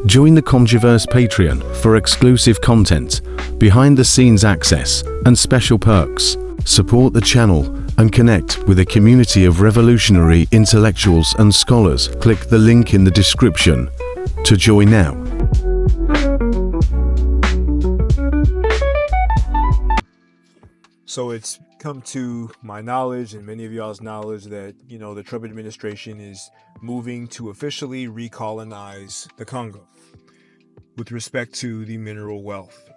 Join the Congoverse Patreon for exclusive content, behind-the-scenes access, and special perks. Support the channel and connect with a community of revolutionary intellectuals and scholars. Click the link in the description to join now. So it's come to my knowledge and many of y'all's knowledge that, the Trump administration is moving to officially recolonize the Congo with respect to the mineral wealth.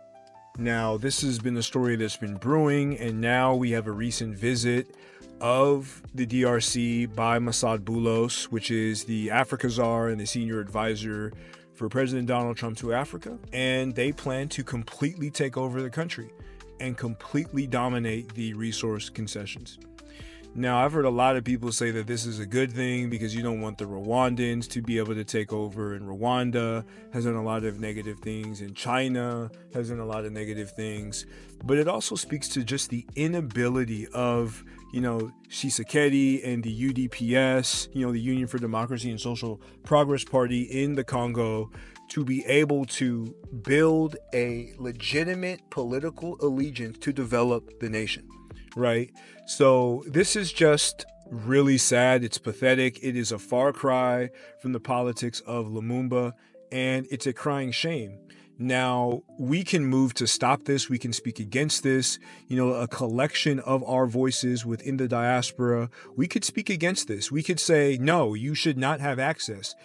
Now, this has been a story that's been brewing, and now we have a recent visit of the DRC by Massad Boulos, which is the Africa Czar and the senior advisor for President Donald Trump to Africa. And they plan to completely take over the country and completely dominate the resource concessions. Now, I've heard a lot of people say that this is a good thing because you don't want the Rwandans to be able to take over, and Rwanda has done a lot of negative things, and China has done a lot of negative things. But it also speaks to just the inability of, Tshisekedi and the UDPS, the Union for Democracy and Social Progress Party in the Congo, to be able to build a legitimate political allegiance to develop the nation, right? So this is just really sad. It's pathetic. It is a far cry from the politics of Lumumba, and it's a crying shame. Now, we can move to stop this. We can speak against this. A collection of our voices within the diaspora, we could speak against this. We could say, no, you should not have access.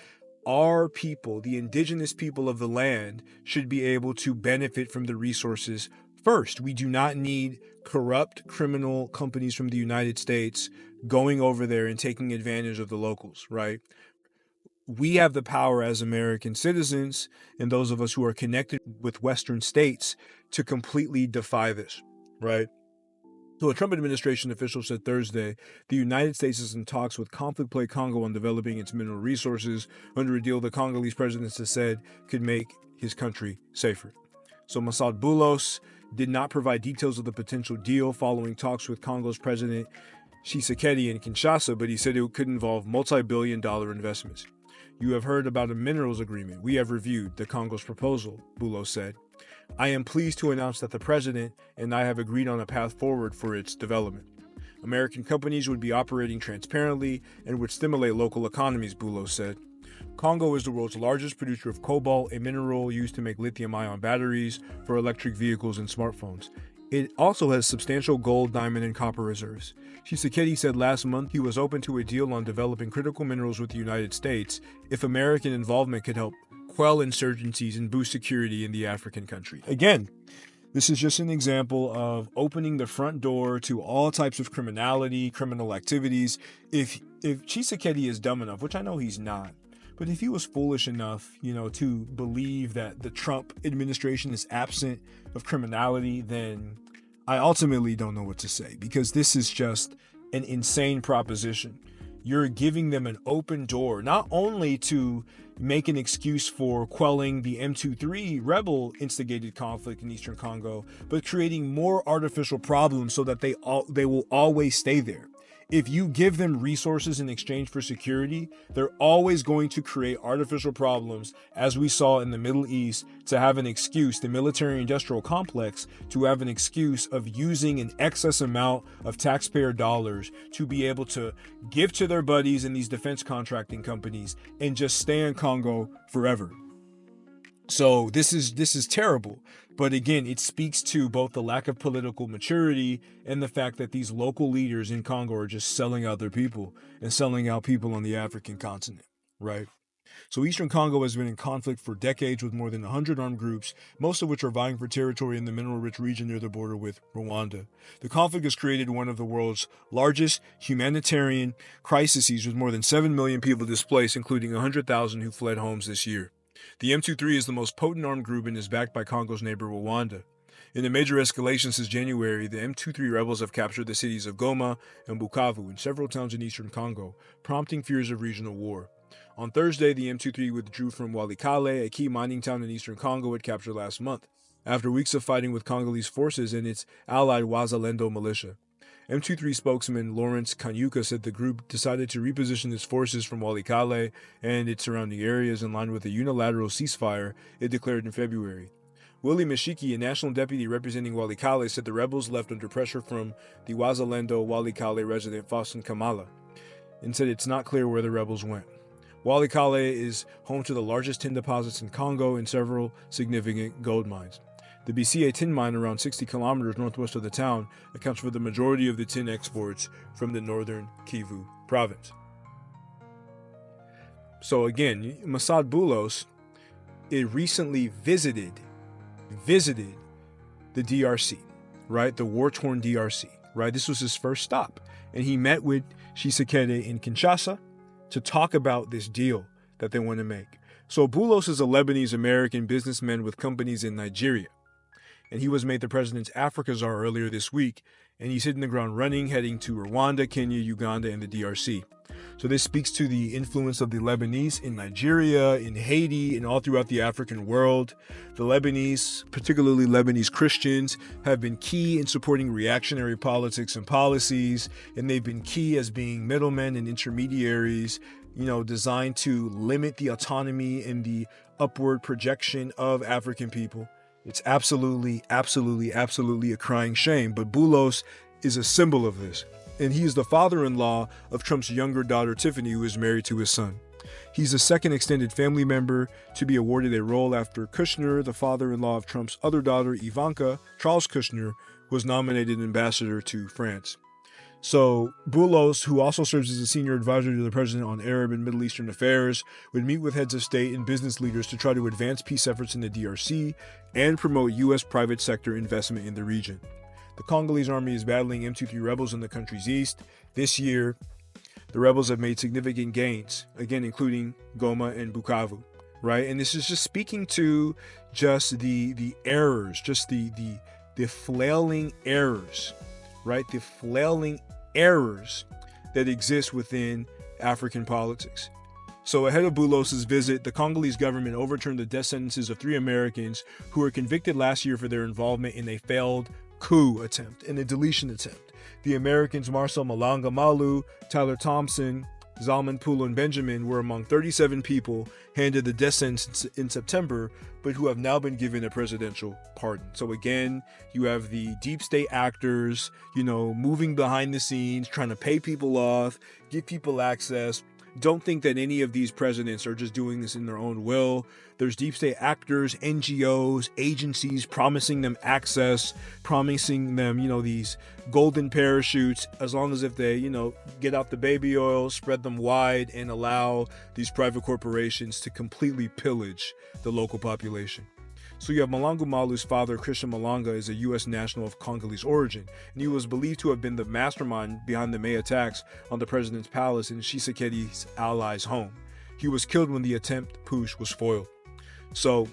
Our people, the indigenous people of the land, should be able to benefit from the resources first. We do not need corrupt criminal companies from the United States going over there and taking advantage of the locals, right? We have the power as American citizens and those of us who are connected with Western states to completely defy this, right? So a Trump administration official said Thursday, the United States is in talks with conflict-plagued Congo on developing its mineral resources under a deal the Congolese president has said could make his country safer. So Massad Boulos did not provide details of the potential deal following talks with Congo's president Tshisekedi in Kinshasa, but he said it could involve multi-billion-dollar investments. You have heard about a minerals agreement. We have reviewed the Congo's proposal, Boulos said. I am pleased to announce that the president and I have agreed on a path forward for its development. American companies would be operating transparently and would stimulate local economies, Boulos said. Congo is the world's largest producer of cobalt, a mineral used to make lithium-ion batteries for electric vehicles and smartphones. It also has substantial gold, diamond, and copper reserves. Tshisekedi said last month he was open to a deal on developing critical minerals with the United States if American involvement could help quell insurgencies and boost security in the African country. Again, this is just an example of opening the front door to all types of criminality, criminal activities. If Tshisekedi is dumb enough, which I know he's not, but if he was foolish enough, to believe that the Trump administration is absent of criminality, then I ultimately don't know what to say, because this is just an insane proposition. You're giving them an open door, not only to make an excuse for quelling the M23 rebel instigated conflict in Eastern Congo, but creating more artificial problems so that they will always stay there. If you give them resources in exchange for security, they're always going to create artificial problems, as we saw in the Middle East, to have an excuse, the military-industrial complex, to have an excuse of using an excess amount of taxpayer dollars to be able to give to their buddies in these defense contracting companies and just stay in Congo forever. So this is terrible. But again, it speaks to both the lack of political maturity and the fact that these local leaders in Congo are just selling out their people and selling out people on the African continent, right? So Eastern Congo has been in conflict for decades with more than 100 armed groups, most of which are vying for territory in the mineral-rich region near the border with Rwanda. The conflict has created one of the world's largest humanitarian crises, with more than 7 million people displaced, including 100,000 who fled homes this year. The M23 is the most potent armed group and is backed by Congo's neighbor Rwanda. In a major escalation since January, the M23 rebels have captured the cities of Goma and Bukavu and several towns in eastern Congo, prompting fears of regional war. On Thursday, the M23 withdrew from Walikale, a key mining town in eastern Congo it captured last month, after weeks of fighting with Congolese forces and its allied Wazalendo militia. M23 spokesman Lawrence Kanyuka said the group decided to reposition its forces from Walikale and its surrounding areas in line with a unilateral ceasefire it declared in February. Willie Mashiki, a national deputy representing Walikale, said the rebels left under pressure from the Wazalendo Walikale resident Faustin Kamala, and said it's not clear where the rebels went. Walikale is home to the largest tin deposits in Congo and several significant gold mines. The BCA tin mine, around 60 kilometers northwest of the town, accounts for the majority of the tin exports from the northern Kivu province. So again, Massad Boulos, it recently visited the DRC, right? The war-torn DRC, right? This was his first stop. And he met with Tshisekedi in Kinshasa to talk about this deal that they want to make. So Boulos is a Lebanese-American businessman with companies in Nigeria. And he was made the president's Africa czar earlier this week. And he's hitting the ground running, heading to Rwanda, Kenya, Uganda, and the DRC. So this speaks to the influence of the Lebanese in Nigeria, in Haiti, and all throughout the African world. The Lebanese, particularly Lebanese Christians, have been key in supporting reactionary politics and policies, and they've been key as being middlemen and intermediaries, designed to limit the autonomy and the upward projection of African people. It's absolutely a crying shame, but Boulos is a symbol of this. And he is the father-in-law of Trump's younger daughter, Tiffany, who is married to his son. He's the second extended family member to be awarded a role after Kushner, the father-in-law of Trump's other daughter, Ivanka. Charles Kushner was nominated ambassador to France. So Boulos, who also serves as a senior advisor to the president on Arab and Middle Eastern affairs, would meet with heads of state and business leaders to try to advance peace efforts in the DRC and promote U.S. private sector investment in the region. The Congolese army is battling M23 rebels in the country's east. This year, the rebels have made significant gains, again, including Goma and Bukavu, right? And this is just speaking to just the errors, just the flailing errors, right? The flailing errors that exist within African politics. So ahead of Boulos' visit, the Congolese government overturned the death sentences of 3 Americans who were convicted last year for their involvement in a failed coup attempt and a deletion attempt. The Americans Marcel Malanga Malu, Tyler Thompson, Zalman Pulo, and Benjamin were among 37 people handed the death sentence in September, but who have now been given a presidential pardon. So again, you have the deep state actors, moving behind the scenes, trying to pay people off, give people access. Don't think that any of these presidents are just doing this in their own will. There's deep state actors, NGOs, agencies promising them access, promising them, these golden parachutes, as long as if they, get out the baby oil, spread them wide, and allow these private corporations to completely pillage the local population. So you have Malanga Malu's father, Christian Malanga, is a U.S. national of Congolese origin, and he was believed to have been the mastermind behind the May attacks on the president's palace and Tshisekedi's allies' home. He was killed when the attempt push was foiled. So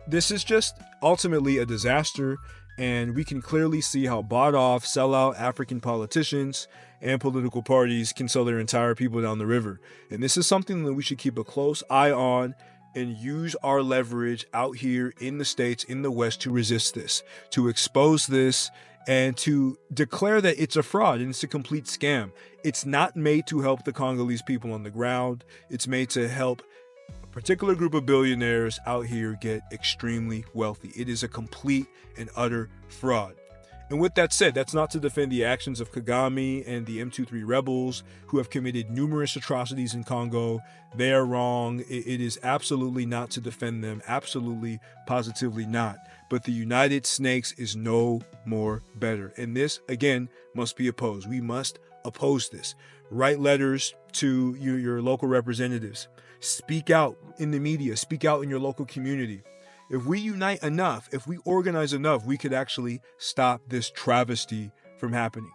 this is just ultimately a disaster, and we can clearly see how bought-off, sellout African politicians and political parties can sell their entire people down the river. And this is something that we should keep a close eye on and use our leverage out here in the States, in the West, to resist this, to expose this, and to declare that it's a fraud and it's a complete scam. It's not made to help the Congolese people on the ground. It's made to help a particular group of billionaires out here get extremely wealthy. It is a complete and utter fraud. And with that said, that's not to defend the actions of Kagame and the M23 rebels who have committed numerous atrocities in Congo. They are wrong. It is absolutely not to defend them. Absolutely, positively not. But the United Snakes is no more better. And this, again, must be opposed. We must oppose this. Write letters to your local representatives. Speak out in the media. Speak out in your local community. If we unite enough, if we organize enough, we could actually stop this travesty from happening.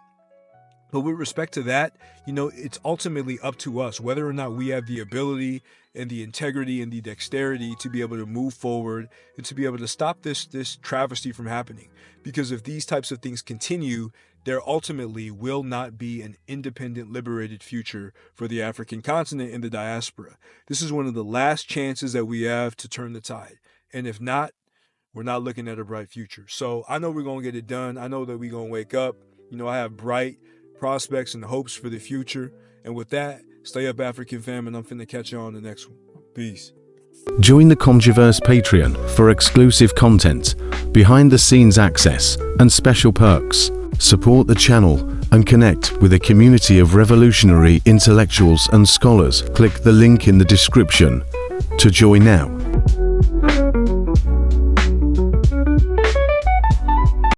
But with respect to that, it's ultimately up to us whether or not we have the ability and the integrity and the dexterity to be able to move forward and to be able to stop this travesty from happening. Because if these types of things continue, there ultimately will not be an independent, liberated future for the African continent and the diaspora. This is one of the last chances that we have to turn the tide. And if not, we're not looking at a bright future. So I know we're going to get it done. I know that we're going to wake up. I have bright prospects and hopes for the future. And with that, stay up, African fam, and I'm finna catch you on the next one. Peace. Join the Congiverse Patreon for exclusive content, behind-the-scenes access, and special perks. Support the channel and connect with a community of revolutionary intellectuals and scholars. Click the link in the description to join now.